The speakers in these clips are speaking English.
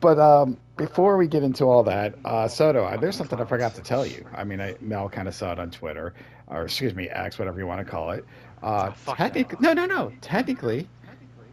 But before we get into all that, Soto, there's something I forgot to tell you. I mean, Mel kind of saw it on Twitter, or excuse me, X, whatever you want to call it. Oh, fuck no. Technically, no. Technically,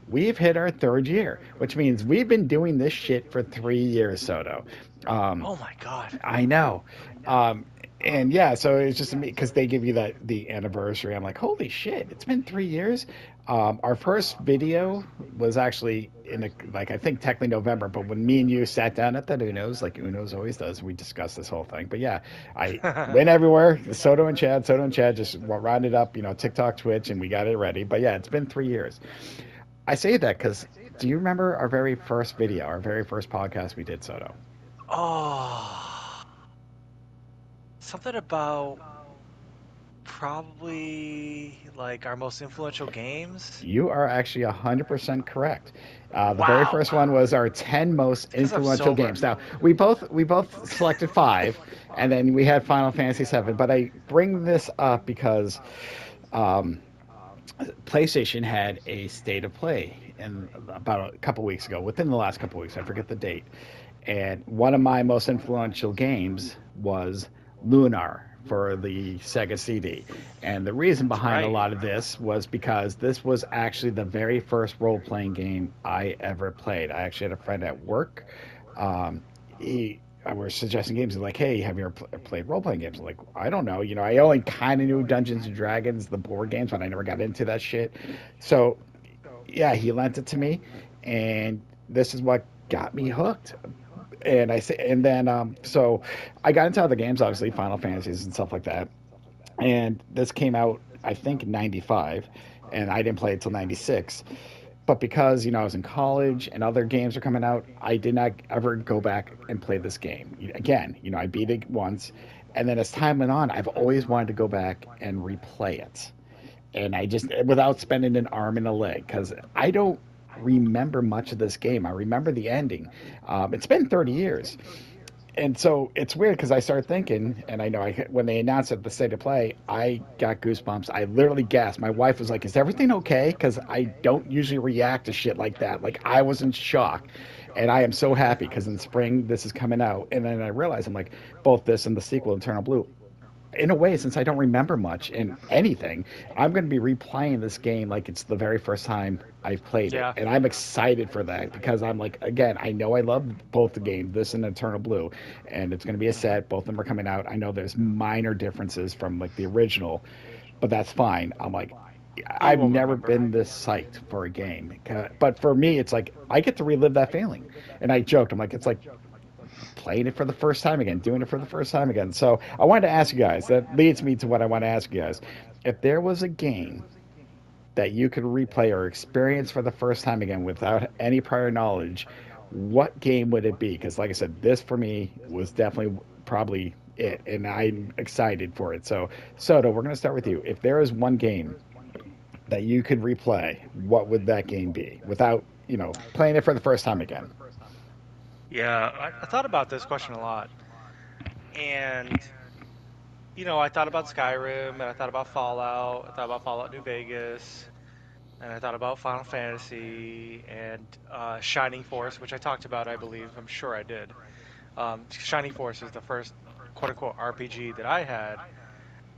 we've hit our third year, which means we've been doing this shit for 3 years, Soto. Um, Oh my god. I know. Um, and yeah, so it's just me because they give you that the anniversary. I'm like, holy shit, it's been 3 years. Our first video was actually in like I think technically November, but when me and you sat down at that Uno's, like Uno's always does, we discussed this whole thing. But yeah, I went everywhere. Soto and Chad just rounded up, TikTok, Twitch, and we got it ready. But yeah, it's been 3 years. I say that because do you remember our very first video, our very first podcast we did, Soto? Oh. Something about probably like our most influential games. You are actually 100% correct. The very Wow. first one was our 10 most Because I'm influential sober. games. Now we both selected five, and then we had Final Fantasy VII. But I bring this up because um, PlayStation had a state of play in about a couple weeks ago, within the last couple weeks. I forget the date, and one of my most influential games was Lunar for the Sega CD. And the reason That's behind a right. lot of this was because this was actually the very first role playing game I ever played. I actually had a friend at work. He I was suggesting games like, hey, have you ever played role playing games? I'm like, I don't know. I only kind of knew Dungeons and Dragons, the board games, but I never got into that shit. So yeah, he lent it to me, and this is what got me hooked. And I say, and then so I got into other games, obviously Final Fantasies and stuff like that. And this came out, I think, in '95, and I didn't play it till '96. But because I was in college and other games are coming out, I did not ever go back and play this game again. I beat it once, and then as time went on, I've always wanted to go back and replay it, and I just without spending an arm and a leg because I don't remember much of this game. I remember the ending. It's been 30 years, and so it's weird because I started thinking, and I know when they announced it, the state of play, I got goosebumps. I literally gasped. My wife was like, "Is everything okay?" Because I don't usually react to shit like that. Like I was in shock, and I am so happy because in spring this is coming out, and then I realized I'm like, both this and the sequel, Eternal Blue, in a way, since I don't remember much in anything, I'm going to be replaying this game like it's the very first time I've played it. Yeah. And I'm excited for that because I'm like, again, I know I love both the games, this and Eternal Blue, and it's going to be a set. Both of them are coming out. I know there's minor differences from like the original, but that's fine. I'm like, You I've won't never remember. been this psyched for a game. But for me, it's like I get to relive that feeling. And I joked, I'm like, it's like playing it for the first time again, doing it for the first time again. So I wanted to ask you guys. That leads me to what I want to ask you guys. If there was a game that you could replay or experience for the first time again without any prior knowledge, what game would it be? Because, like I said, this for me was definitely probably it, and I'm excited for it. So, Soto, we're going to start with you. If there is one game that you could replay, what would that game be without, playing it for the first time again? Yeah, I thought about this question a lot. And, I thought about Skyrim, and I thought about Fallout, I thought about Fallout New Vegas, and I thought about Final Fantasy, and Shining Force, which I talked about, I believe. I'm sure I did. Shining Force is the first quote unquote RPG that I had.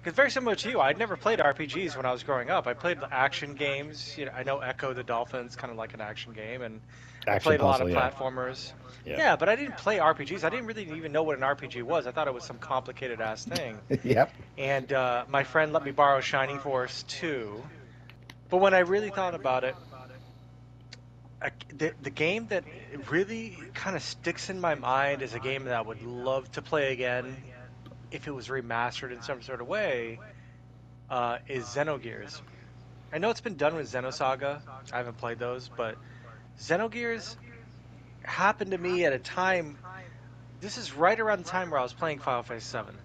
Because very similar to you, I'd never played RPGs when I was growing up. I played the action games. I know Echo the Dolphin's kind of like an action game, and I Action played a lot puzzle, of yeah. platformers. Yeah. Yeah, but I didn't play RPGs. I didn't really even know what an RPG was. I thought it was some complicated ass thing. Yep. And my friend let me borrow Shining Force 2. But when I really thought about it, the game that really kind of sticks in my mind is a game that I would love to play again if it was remastered in some sort of way, is Xenogears. I know it's been done with Xenosaga. I haven't played those, but Xenogears happened to me at a time. This is right around the time where I was playing Final Fantasy VII,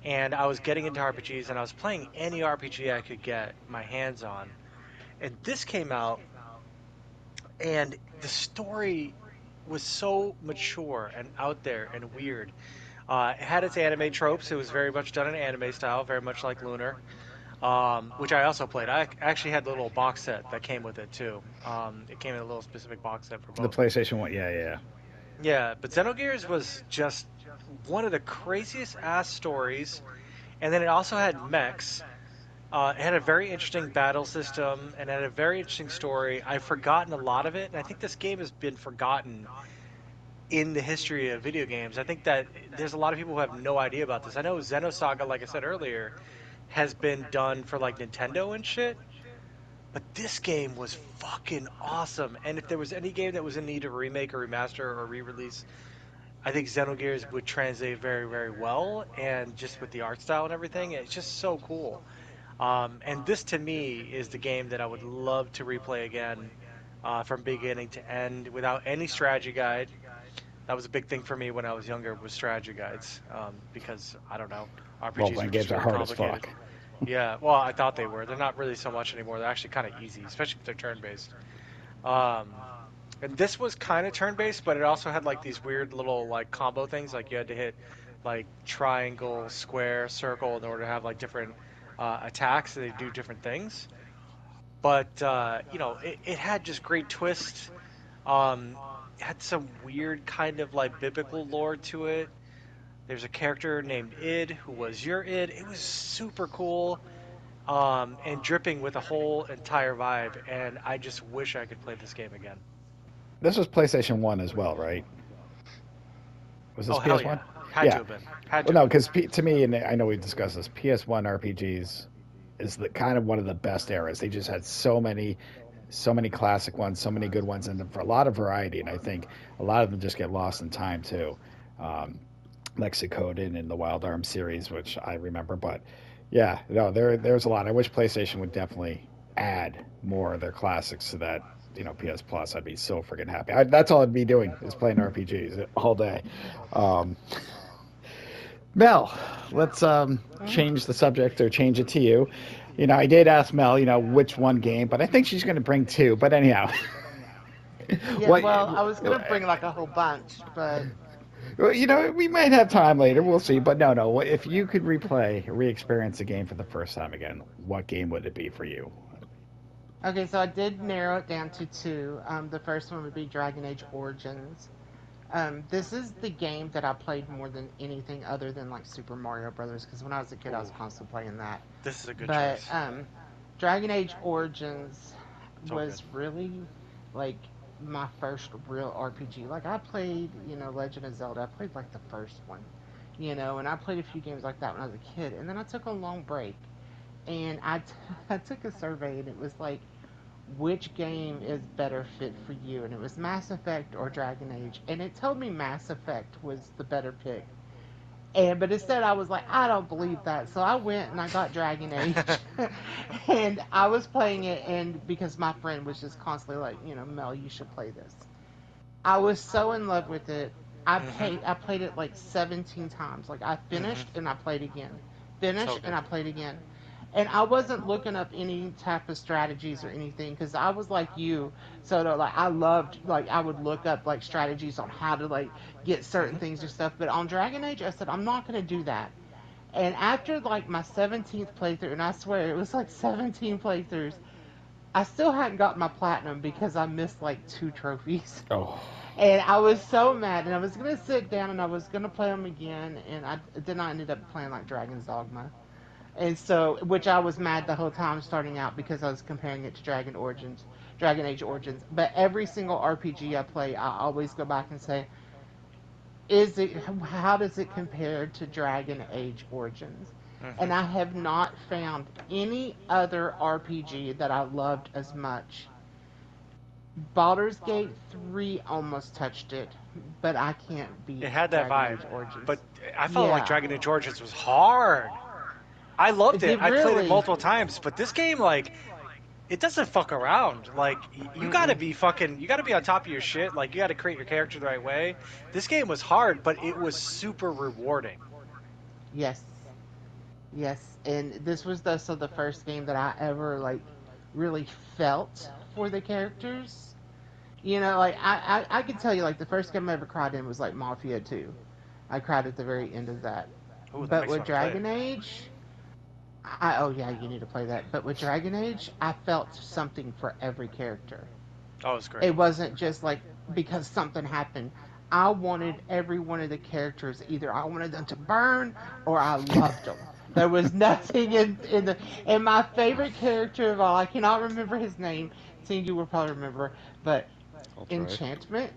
and I was getting into RPGs, and I was playing any RPG I could get my hands on. And this came out, and the story was so mature and out there and weird. It had its anime tropes. It was very much done in anime style, very much like Lunar, which I also played. I actually had the little box set that came with it too. It came in a little specific box set for The both. PlayStation One, yeah, yeah. Yeah, but Xenogears was just one of the craziest ass stories, and then it also had mechs. It had a very interesting battle system and had a very interesting story. I've forgotten a lot of it, and I think this game has been forgotten in the history of video games. I think that there's a lot of people who have no idea about this. I know Xenosaga, like I said earlier, has been done for like Nintendo and shit, but this game was fucking awesome. And if there was any game that was in need of a remake or remaster or re-release, I think Xenogears would translate very, very well. And just with the art style and everything, it's just so cool. And this to me is the game that I would love to replay again, from beginning to end without any strategy guide. That was a big thing for me when I was younger was strategy guides, because I don't know, Role RPGs playing were just games are really hard as complicated. fuck. Yeah, well, I thought they were. They're not really so much anymore. They're actually kind of easy, especially if they're turn-based. Um, and this was kind of turn-based, but it also had like these weird little like combo things. Like you had to hit like triangle, square, circle in order to have like different attacks. And they do different things. But it had just great twists. It had some weird kind of like biblical lore to it. There's a character named Id who was your Id. It was super cool, and dripping with a whole entire vibe. And I just wish I could play this game again. This was PlayStation 1 as well, right? Was this Oh hell PS1? yeah, had to Yeah. have been, had Well, to have no, been. because to me, and I know we've discussed this, PS1 RPGs is the kind of one of the best eras. They just had so many classic ones, so many good ones, and for a lot of variety. And I think a lot of them just get lost in time too. Um, Lexicodin and the Wild Arms series, which I remember. But yeah, no, there's a lot. I wish PlayStation would definitely add more of their classics to that. PS Plus. I'd be so freaking happy. That's all I'd be doing is playing RPGs all day. Um, Mel, let's Mhm. change the subject or change it to you. I did ask Mel, which one game, but I think she's going to bring two. But anyhow, Yeah, what well, I was gonna bring like a whole bunch, but we might have time later. We'll see. But no, no. If you could re-experience a game for the first time again, what game would it be for you? okay, so I did narrow it down to two. The first one would be Dragon Age Origins. This is the game that I played more than anything other than like Super Mario Brothers, because when I was a kid, I was Ooh, constantly playing that. this is a good But choice. Dragon Age Origins So good. was really like my first real RPG. Like I played, Legend of Zelda. I played like the first one, and I played a few games like that when I was a kid. And then I took a long break, and I took a survey, and it was like, which game is better fit for you? And it was Mass Effect or Dragon Age, and it told me Mass Effect was the better pick. But instead, I was like, I don't believe that. So I went and I got Dragon Age, and I was playing it, and because my friend was just constantly like, Mel, you should play this. I was so in love with it. Mhm. I played it like 17 times. Like I Mhm. finished and I played again. So Finished and good. I played again. And I wasn't looking up any type of strategies or anything because I was like you. So that, like I loved like I would look up like strategies on how to like get certain Mhm. things or stuff. But on Dragon Age, I said I'm not gonna do that. And after like my 17th playthrough, and I swear it was like 17 playthroughs, I still hadn't got my platinum because I missed like two trophies. Oh, And I was so mad, and I was gonna sit down and I was gonna play them again, and I ended up playing like Dragon's Dogma, and so which I was mad the whole time starting out because I was comparing it to Dragon Age Origins. But every single RPG I play, I always go back and say, is it how does it compare to Dragon Age Origins? And Mhm. I have not found any other RPG that I loved as much. Baldur's Gate 3 almost touched it, but I can't It beat had that Dragon vibe, Age but Origins. I felt like Yeah. Dragon Age Origins was hard. I loved It it. did I played it really. multiple times, but this game, like, it doesn't fuck around. Like, you gotta Mm-mm. be fucking, you gotta be on top of your shit. Like, you gotta create your character the right way. This game was hard, but it was super rewarding. Yes. Yes. And this was the first game that I ever like really felt for the characters. Like I could tell you like the first game I ever cried in was like Mafia 2. I cried at the very end of that. Ooh, that But makes me with want to play it. Dragon Age, oh yeah, you need to play that. But with Dragon Age, I felt something for every character. Oh, it was great. It wasn't just like because something happened. I wanted every one of the characters, either I wanted them to burn or I loved them. There was nothing in the. And my favorite character of all, I cannot remember his name. Tengu will probably remember, but I'll try. Enchantment.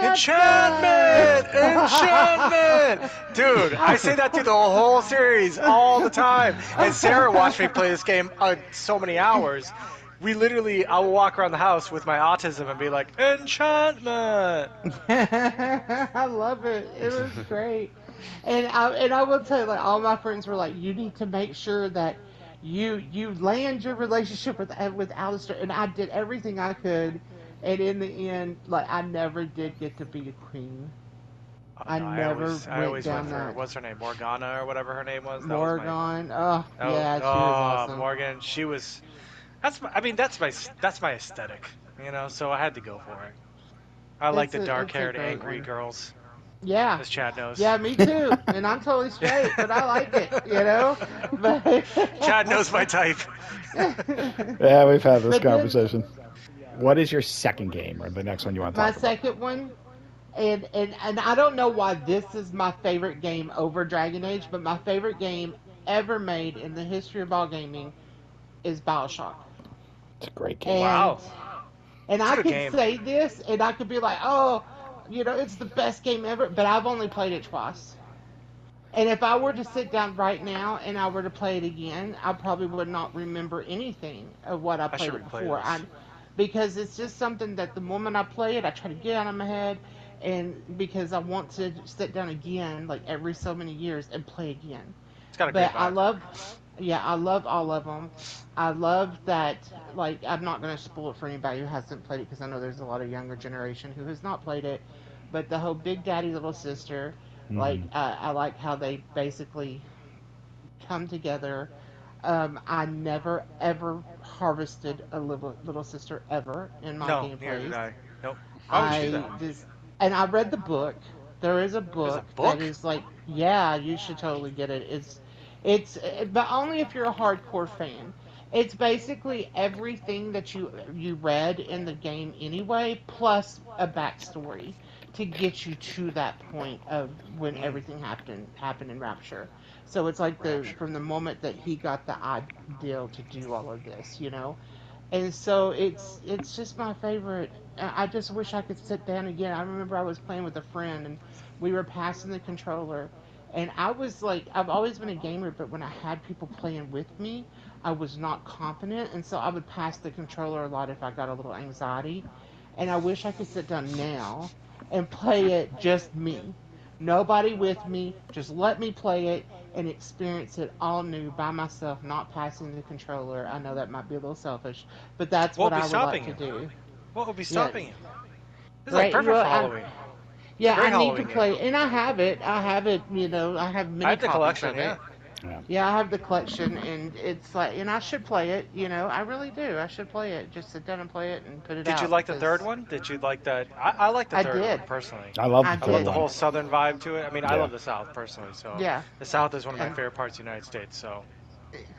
Enchantment! Enchantment! Enchantment! Dude, I say that through the whole series all the time. And Sarah watched me play this game so many hours. I will walk around the house with my autism and be like, Enchantment! I love it. It was great. And I will tell you, like all my friends were like, you need to make sure that you land your relationship with Alistair, and I did everything I could, and in the end, like I never did get to be a queen. Oh I no, never I went always went down for, that. what's her name, Morgana or whatever her name was. That was my, Morgan. Oh oh, yeah, she was oh, awesome. Morgan. I mean, that's my aesthetic, you know. So I had to go for it. I like the It's a dark-haired, great angry one. girls, Yeah. as Chad knows. Yeah, me too. And I'm totally straight, but I like it, you know? But Chad knows my type. Yeah, we've had this but then conversation. What is your second game or the next one you want to my talk about? second one, and I don't know why this is my favorite game over Dragon Age, but my favorite game ever made in the history of all gaming is BioShock. It's a great game. And Wow, and it's a I good could game. say this and I could be like, "Oh, it's the best game ever," but I've only played it twice. And if I were to sit down right now and I were to play it again, I probably would not remember anything of what I I should played it replay before. this. Because it's just something that the moment I play it, I try to get out of my head, and because I want to sit down again, like every so many years, and play again. It's got a great But vibe. yeah, I love all of them. I love that. Like, I'm not going to spoil it for anybody who hasn't played it because I know there's a lot of younger generation who has not played it. But the whole Big Daddy Little Sister, like, Hmm. I like how they basically come together. I never ever harvested a little sister ever in my No, neither did gameplays. I. Nope. Why would you do that? I just and I read the book. There is a There's a book that book? is like, yeah, you should totally get it. But only if you're a hardcore fan. It's basically everything that you read in the game anyway, plus a backstory to get you to that point of when Mm, everything happened in Rapture. So it's like the Rapture. from the moment that he got the ideal to do all of this, and so it's just my favorite. I just wish I could sit down again. I remember I was playing with a friend and we were passing the controller, and I was like, I've always been a gamer, but when I had people playing with me, I was not confident, and so I would pass the controller a lot if I got a little anxiety. And I wish I could sit down now and play it just me. Nobody with me, just let me play it and experience it all new by myself, not passing the controller. I know that might be a little selfish, but that's What what would be I would like stopping to you? do. What would be Yeah, stopping you? This is like right. perfect Well, for Halloween. It's a yeah, I great need to Halloween game. play, and I have it. I have it. I have I many have the copies collection, of yeah. it. Yeah. Yeah, I have the collection, and it's like, and I should play it. I really do. I should play it. Just sit down and play it and put it Did you out like the third because one? Did you like that? I like the I third did. one personally. I love I the I love third the did. one. whole southern vibe to it. I mean, I Yeah. love the South personally, so Yeah, the South is one of my and favorite parts of the United States. So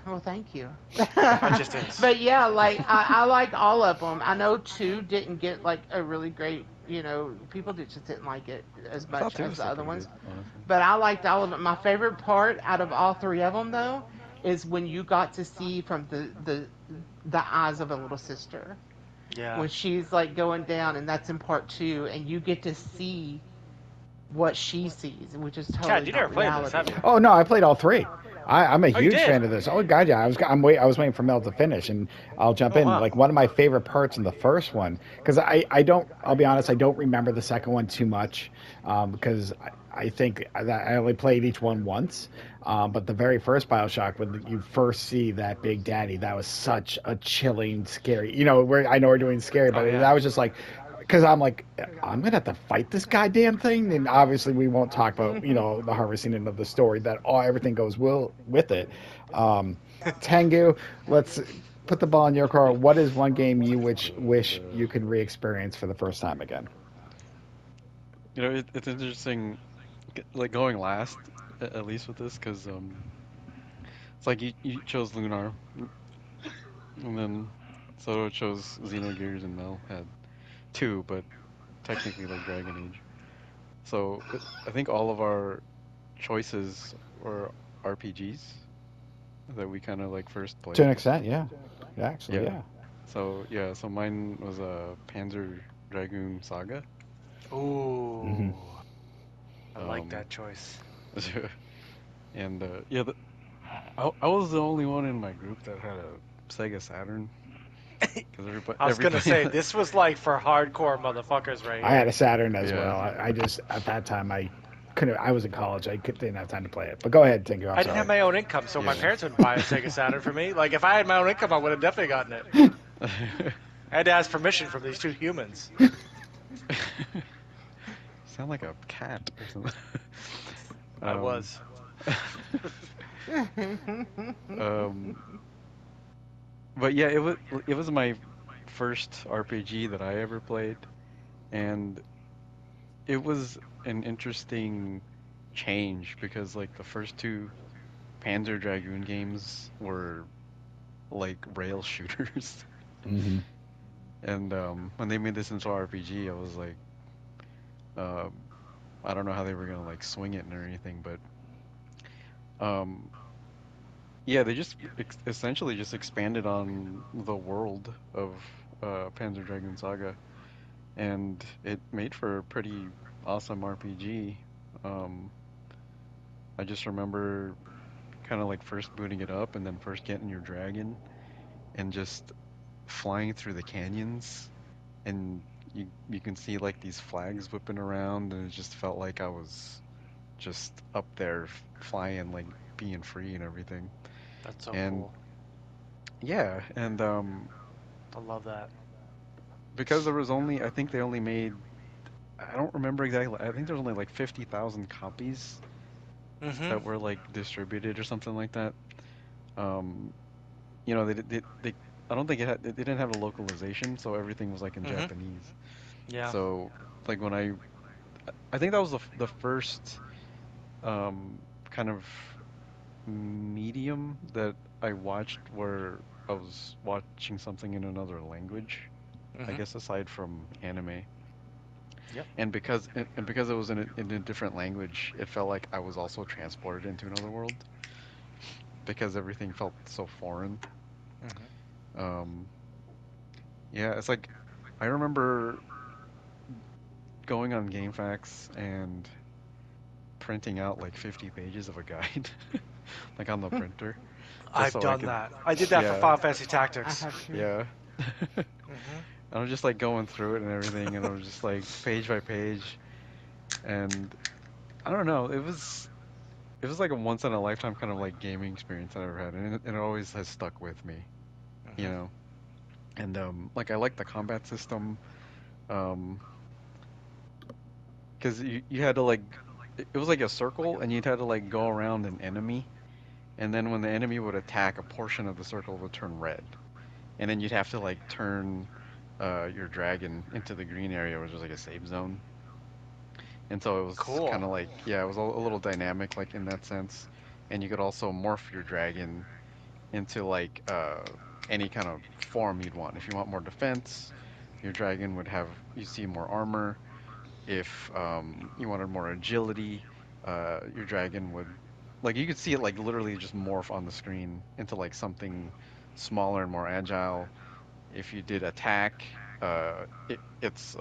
well, thank you. it just is. But yeah, like I like all of them. I know two didn't get like a really great. People just didn't like it as I thought much 2 as was the still other pretty ones. good, honestly. But I liked all of it. My favorite part out of all three of them, though, is when you got to see from the eyes of a little sister Yeah. when she's like going down, and that's in part two, and you get to see what she sees, which is Chad, totally you never not played this, have reality. you? Oh no, I played all three. I'm a Oh, you huge did? fan of this. Oh god, yeah. I was waiting for Mel to finish, and I'll jump Oh, in. wow. Like one of my favorite parts in the first one, because I don't. I'll be honest, I don't remember the second one too much, because I think that I only played each one once. But the very first Bioshock, when you first see that Big Daddy, that was such a chilling, scary. I know we're doing scary, Oh, but yeah. that was just like, because I'm like, I'm gonna have to fight this goddamn thing, and obviously we won't talk about the harvesting end of the story. That everything goes well with it. Tengu, let's put the ball in your court. What is one game you wish you could re-experience for the first time again? It's interesting, like going last, at least with this, because it's like you chose Lunar, and then Soto chose Xenogears, and Mel had two, but technically like Dragon Age. So I think all of our choices were RPGs that we kind of like first To an played. extent, yeah. Actually, Yeah. yeah. So yeah, so mine was a Panzer Dragoon Saga. Hmm. Ooh, I like Um, that choice. and yeah, I was the only one in my group that had a Sega Saturn because I was gonna everybody say this was like for hardcore motherfuckers right I had here. a Saturn as yeah. well. I just at that time I couldn't. I was in college. Didn't have time to play it. But go ahead, Tinker. I'm I didn't have sorry. my own income, so my Yeah. parents wouldn't buy a Sega Saturn for me. Like if I had my own income, I would have definitely gotten it. I had to ask permission from these two humans. Sound like a cat or something. I Um, was. um, but yeah, it was my first RPG that I ever played, and it was an interesting change because like the first two Panzer Dragoon games were like rail shooters, Hmm. and when they made this into RPG, I was like, um, I don't know how they were gonna like swing it or anything, but um, yeah, they just essentially just expanded on the world of Panzer Dragoon Saga, and it made for a pretty awesome RPG. Um, I just remember kind of like first booting it up and then first getting your dragon and just flying through the canyons, and you can see like these flags whipping around, and it just felt like I was just up there flying, like being free and everything. That's so And cool. yeah, and I love that. because there was only, I think they only made, I don't remember exactly, I think there's only like 50,000 copies Mm-hmm. that were like distributed or something like that. Um, they I don't think they didn't have a localization, so everything was like in Mm-hmm. Japanese. Yeah. So like when I think that was the first kind of medium that I watched where I was watching something in another language, I Mm-hmm. guess aside from anime. Yep. And because it was in a different language, it felt like I was also transported into another world because everything felt so foreign. Mm-hmm. Um, yeah, it's like I remember going on GameFAQs and printing out like 50 pages of a guide, like on the printer, just I've so I done could, that. I did that for yeah, Final Fantasy I Tactics. have to. yeah. Mm-hmm. I was just like going through it and everything, and I was just like page by page, and I don't know, it was like a once in a lifetime kind of like gaming experience I ever had, and it always has stuck with me, you Mm-hmm. know. And like I like the combat system, um, because you had to like, it was like a circle, and you'd had to like go around an enemy, and then when the enemy would attack, a portion of the circle would turn red, and then you'd have to like turn your dragon into the green area, which was like a safe zone. And so it was Cool. kind of like, yeah, it was a little dynamic, like in that sense. And you could also morph your dragon into like any kind of form you'd want. If you want more defense, your dragon would have, you see, more armor. If you wanted more agility, your dragon would, like, you could see it like literally just morph on the screen into like something smaller and more agile. If you did attack, its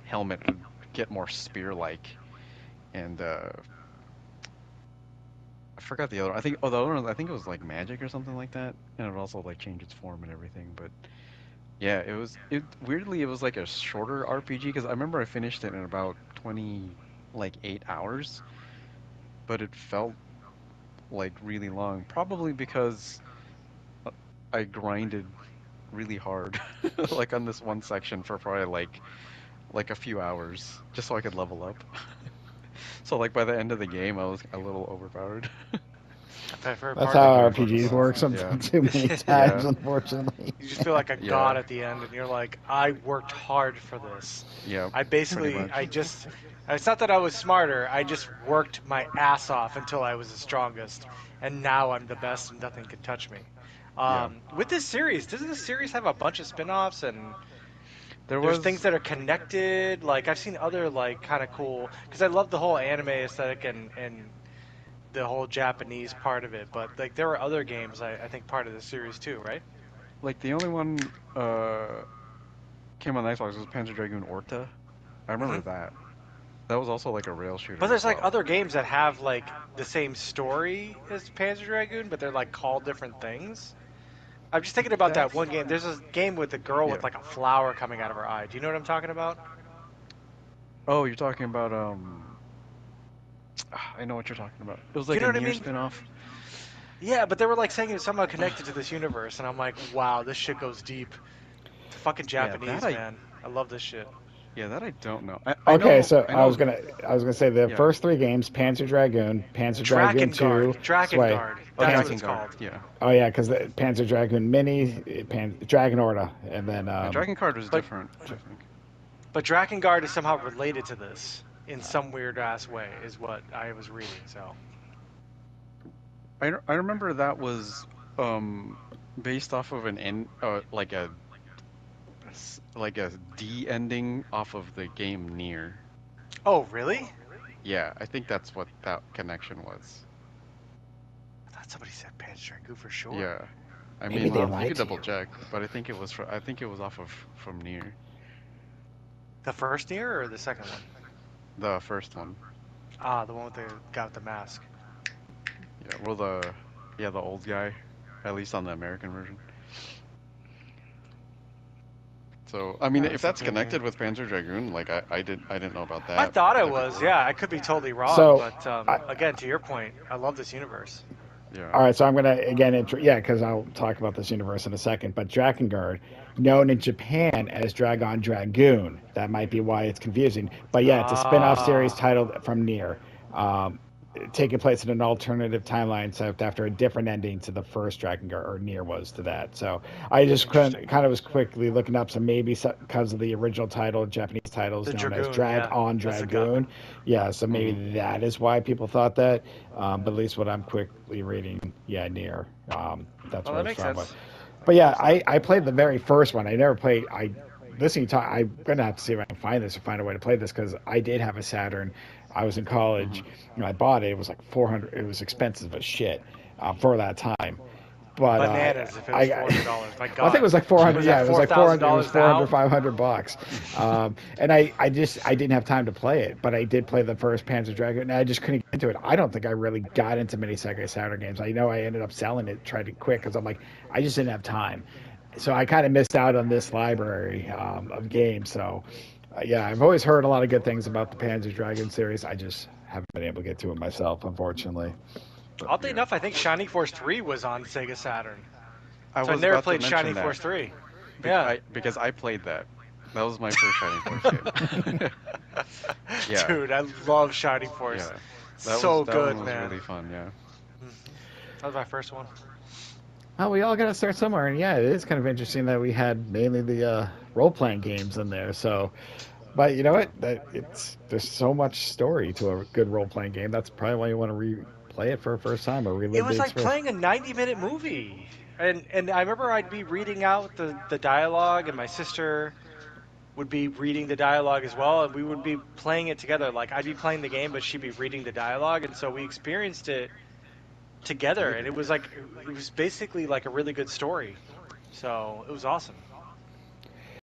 helmet would get more spear-like, and I forgot the other. I think, oh, the other one, I think it was like magic or something like that, and it would also like change its form and everything. But yeah, it weirdly it was like a shorter RPG because I remember I finished it in about 20 like 8 hours, but it felt like really long. Probably because I grinded really hard, like on this one section for probably like a few hours just so I could level up. So like by the end of the game, I was a little overpowered. My favorite That's part of how the game about RPGs this. work Yeah, sometimes too many times, yeah, unfortunately. You just feel like a god yeah, at the end, and you're like, I worked hard for this. yeah, I pretty basically, much. I just, it's not that I was smarter, I just worked my ass off until I was the strongest, and now I'm the best and nothing can touch me. Yeah. With this series, doesn't this series have a bunch of spin offs and There There's things was that are connected. Like I've seen other like kind of cool because I love the whole anime aesthetic and the whole Japanese part of it. But like there were other games I think part of the series too, right? like the only one came on Xbox was Panzer Dragoon Orta. I remember Hmm. that. That was also like a rail But shooter as there's like well. other games that have like the same story as Panzer Dragoon, but they're like called different things. I'm just thinking about that That's one game. There's a game with a girl yeah. with like a flower coming out of her eye. Do you know what I'm talking about? Oh, you're talking about I know what you're talking about. It was You like know a what I near mean? spin-off. Yeah, but they were like saying it was somehow connected to this universe, and I'm like, wow, this shit goes deep. The fucking Yeah, that Japanese, I man. I love this shit. yeah, that I don't know. I Okay, know so I know I was gonna say the yeah. first three games: Panzer Dragoon Two, Sway, Guard. Oh, That's what Panzer. it's Drakengard. called. Yeah. Oh yeah, because the Panzer Dragoon Mini, Dragon Orta, and then Yeah, Drakengard was But different, I think. but Guard is somehow related to this in some weird ass way, is what I was reading. So I remember that was um based off of an end like a D ending off of the game Near. oh, really? Yeah, I think that's what that connection was. I thought somebody said Panzer Dragoon for sure. Yeah. I maybe mean, they Wow. you lied could to double you. check, but I think it was off of from Near, The first year or the second one? the first one. Ah, the one with the guy with the mask. Yeah, well the old guy, at least on the American version. So, I mean, Yeah, if that's a that's good game. connected with Panzer Dragoon, like I didn't know about I that. thought it That'd be was. cool. Yeah, I could be totally wrong, So, but I, again, to your point, I love this universe. Yeah. all right, so I'm gonna again, yeah, because I'll talk about this universe in a second. But Drakengard, known in Japan as Dragon Dragoon, that might be why it's confusing. But yeah, it's a spin-off series Ah, titled from Near, um, taking place in an alternative timeline, so after a different ending to the first Drakengard or Near was to that. So I just interesting. kind of was quickly looking up, so maybe because of the original title, Japanese title is The known as Dragoon, Drag yeah, on that's a gut. Dragoon. Yeah, so Hmm. maybe that is why people thought that. But at least what I'm quickly reading, yeah, Near. That's Well, where that it's makes from. sense. But yeah, I played the very first one. I never played. I listening to. I'm gonna have to see if I can find this or find a way to play this because I did have a Saturn. I was in Hmm. college. I bought it. It was like 400. It was expensive as shit for that time. But Bananas if it was I $400. My well, I think it God, was like 400. was Yeah, that it was four like thousand 400. It was dollars 400, now? $500. And I didn't have time to play it, but I did play the first Panzer Dragoon, and I just couldn't get into it. I don't think I really got into many Sega Saturn games. I know I ended up selling it, tried to quit because I'm like, I just didn't have time. So I kind of missed out on this library of games. So yeah, I've always heard a lot of good things about the Panzer Dragoon series. I just haven't been able to get to it myself, unfortunately. But Oddly Yeah. enough, I think Shining Force 3 was on Sega Saturn. I So I was never about to played mention Shining that Force 3. Yeah. because I played that. That was my first Shining Force game. Yeah. Dude, I love Shining Force. Yeah. So That one good, was man. really fun, yeah. That was my first one. well, we all got to start somewhere, and yeah, it is kind of interesting that we had mainly the role playing games in there. So, but you know what? That it's there's so much story to a good role playing game. That's probably why you want to replay it for a first time or It relive the was like experience. playing a 90-minute movie. And I remember I'd be reading out the dialogue, and my sister would be reading the dialogue as well, and we would be playing it together. Like I'd be playing the game, but she'd be reading the dialogue, and so we experienced it together, and it was basically like a really good story. So it was awesome.